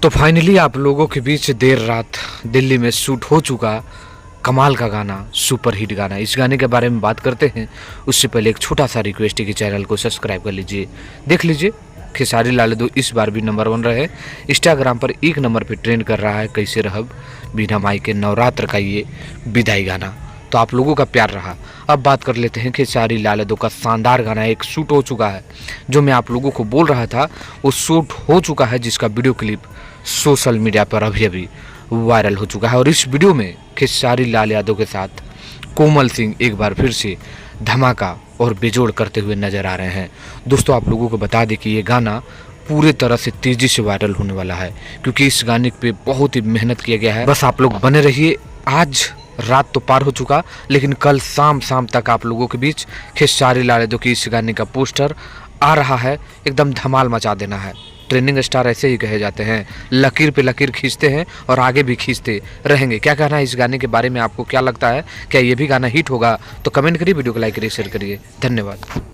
तो फाइनली आप लोगों के बीच देर रात दिल्ली में शूट हो चुका कमाल का गाना, सुपर हिट गाना। इस गाने के बारे में बात करते हैं उससे पहले एक छोटा सा रिक्वेस्ट है कि चैनल को सब्सक्राइब कर लीजिए। देख लीजिए खेसारी लाल यादव इस बार भी नंबर 1 रहे। इंस्टाग्राम पर 1 नंबर पे ट्रेंड कर रहा है कैसे रहब बिना माई के नवरात्र का ये विदाई गाना। तो आप लोगों का प्यार रहा। अब बात कर लेते हैं खेसारी लाल यादव का शानदार गाना एक शूट हो चुका है, जो मैं आप लोगों को बोल रहा था वो शूट हो चुका है, जिसका वीडियो क्लिप सोशल मीडिया पर अभी वायरल हो चुका है। और इस वीडियो में खेसारी लाल यादव के साथ कोमल सिंह एक बार फिर से धमाका और बेजोड़ करते हुए नजर आ रहे हैं। दोस्तों आप लोगों को बता दें कि ये गाना पूरे तरह से तेजी से वायरल होने वाला है, क्योंकि इस गाने पे बहुत ही मेहनत किया गया है। बस आप लोग बने रहिए। आज रात तो पार हो चुका, लेकिन कल शाम तक आप लोगों के बीच खेसारी लाल यादव की इस गाने का पोस्टर आ रहा है। एकदम धमाल मचा देना है। ट्रेंडिंग स्टार ऐसे ही कहे जाते हैं, लकीर पे लकीर खींचते हैं और आगे भी खींचते रहेंगे। क्या कहना है इस गाने के बारे में, आपको क्या लगता है? क्या ये भी गाना हिट होगा? तो कमेंट करिए, वीडियो को लाइक करिए, शेयर करिए। धन्यवाद।